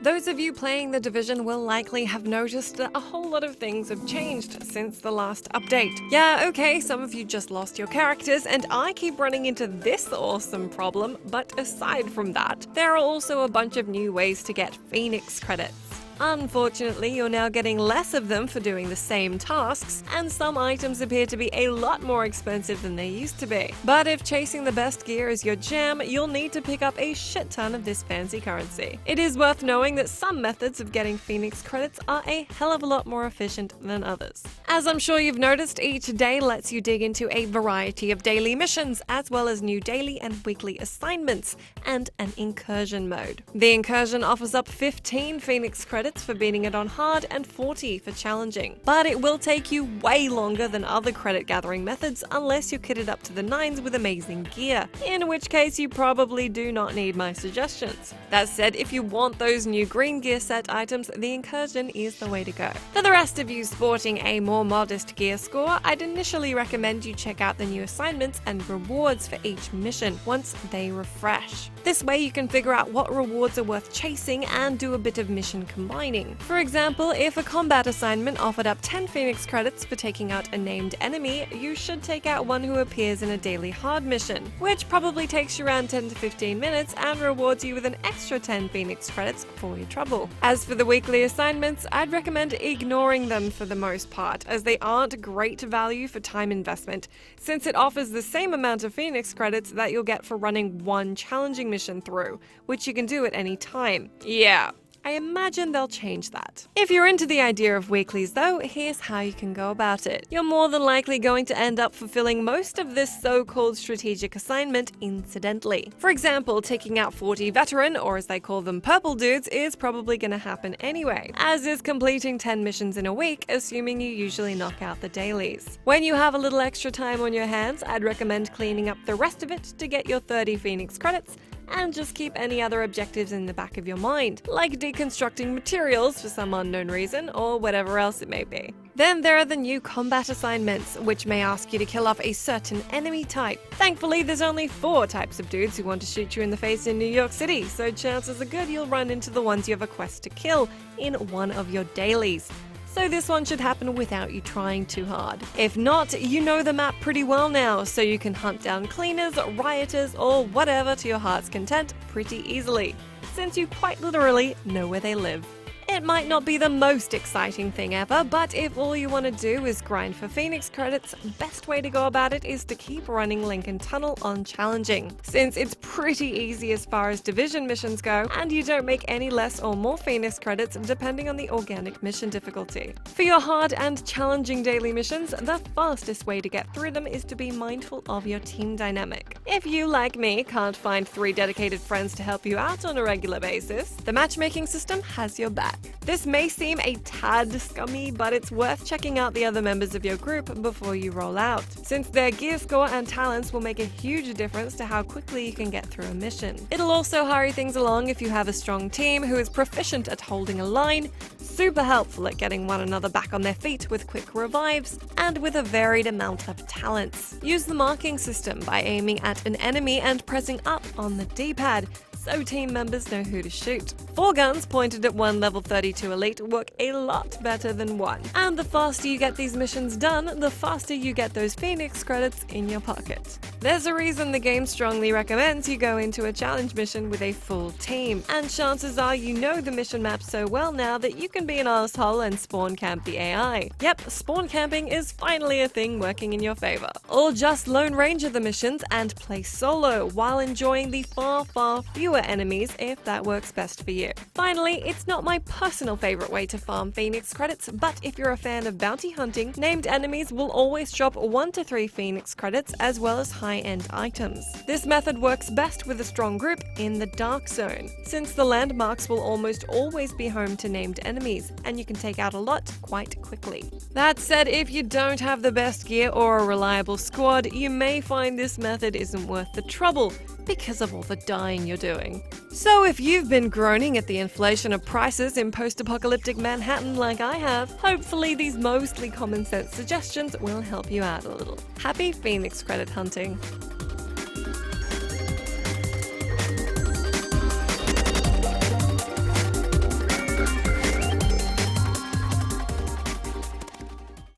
Those of you playing the Division will likely have noticed that a whole lot of things have changed since the last update. Yeah, okay, some of you just lost your characters, and I keep running into this awesome problem, but aside from that, there are also a bunch of new ways to get Phoenix credits. Unfortunately, you're now getting less of them for doing the same tasks, and some items appear to be a lot more expensive than they used to be. But if chasing the best gear is your jam, you'll need to pick up a shit ton of this fancy currency. It is worth knowing that some methods of getting Phoenix credits are a hell of a lot more efficient than others. As I'm sure you've noticed, each day lets you dig into a variety of daily missions, as well as new daily and weekly assignments, and an incursion mode. The incursion offers up 15 Phoenix credits for beating it on hard and 40 for challenging. But it will take you way longer than other credit gathering methods unless you're kitted up to the nines with amazing gear, in which case you probably do not need my suggestions. That said, if you want those new green gear set items, the incursion is the way to go. For the rest of you sporting a more modest gear score, I'd initially recommend you check out the new assignments and rewards for each mission once they refresh. This way you can figure out what rewards are worth chasing and do a bit of mission combining. For example, if a combat assignment offered up 10 Phoenix credits for taking out a named enemy, you should take out one who appears in a daily hard mission, which probably takes you around 10 to 15 minutes and rewards you with an extra 10 Phoenix credits for your trouble. As for the weekly assignments, I'd recommend ignoring them for the most part, as they aren't great value for time investment, since it offers the same amount of Phoenix credits that you'll get for running one challenging mission through, which you can do at any time. Yeah, I imagine they'll change that. If you're into the idea of weeklies though, here's how you can go about it. You're more than likely going to end up fulfilling most of this so-called strategic assignment incidentally. For example, taking out 40 veteran, or as they call them purple dudes, is probably gonna happen anyway, as is completing 10 missions in a week, assuming you usually knock out the dailies. When you have a little extra time on your hands, I'd recommend cleaning up the rest of it to get your 30 Phoenix credits, and just keep any other objectives in the back of your mind, like deconstructing materials for some unknown reason, or whatever else it may be. Then there are the new combat assignments, which may ask you to kill off a certain enemy type. Thankfully, there's only 4 types of dudes who want to shoot you in the face in New York City, so chances are good you'll run into the ones you have a quest to kill in one of your dailies. So this one should happen without you trying too hard. If not, you know the map pretty well now, so you can hunt down cleaners, rioters, or whatever to your heart's content pretty easily, since you quite literally know where they live. It might not be the most exciting thing ever, but if all you want to do is grind for Phoenix credits, best way to go about it is to keep running Lincoln Tunnel on challenging, since it's pretty easy as far as division missions go, and you don't make any less or more Phoenix credits depending on the organic mission difficulty. For your hard and challenging daily missions, the fastest way to get through them is to be mindful of your team dynamic. If you, like me, can't find 3 dedicated friends to help you out on a regular basis, the matchmaking system has your back. This may seem a tad scummy, but it's worth checking out the other members of your group before you roll out, since their gear score and talents will make a huge difference to how quickly you can get through a mission. It'll also hurry things along if you have a strong team who is proficient at holding a line, super helpful at getting one another back on their feet with quick revives, and with a varied amount of talents. Use the marking system by aiming at an enemy and pressing up on the D-pad, so team members know who to shoot. 4 guns pointed at one level 32 elite work a lot better than 1. And the faster you get these missions done, the faster you get those Phoenix credits in your pocket. There's a reason the game strongly recommends you go into a challenge mission with a full team, and chances are you know the mission map so well now that you can be an asshole and spawn camp the AI. Yep, spawn camping is finally a thing working in your favor. Or just Lone Ranger the missions and play solo while enjoying the far fewer enemies if that works best for you. Finally, it's not my personal favorite way to farm Phoenix credits, but if you're a fan of bounty hunting, named enemies will always drop 1 to 3 Phoenix credits as well as high-end items. This method works best with a strong group in the Dark Zone, since the landmarks will almost always be home to named enemies, and you can take out a lot quite quickly. That said, if you don't have the best gear or a reliable squad, you may find this method isn't worth the trouble, because of all the dying you're doing. So if you've been groaning at the inflation of prices in post-apocalyptic Manhattan like I have, hopefully these mostly common sense suggestions will help you out a little. Happy Phoenix credit hunting!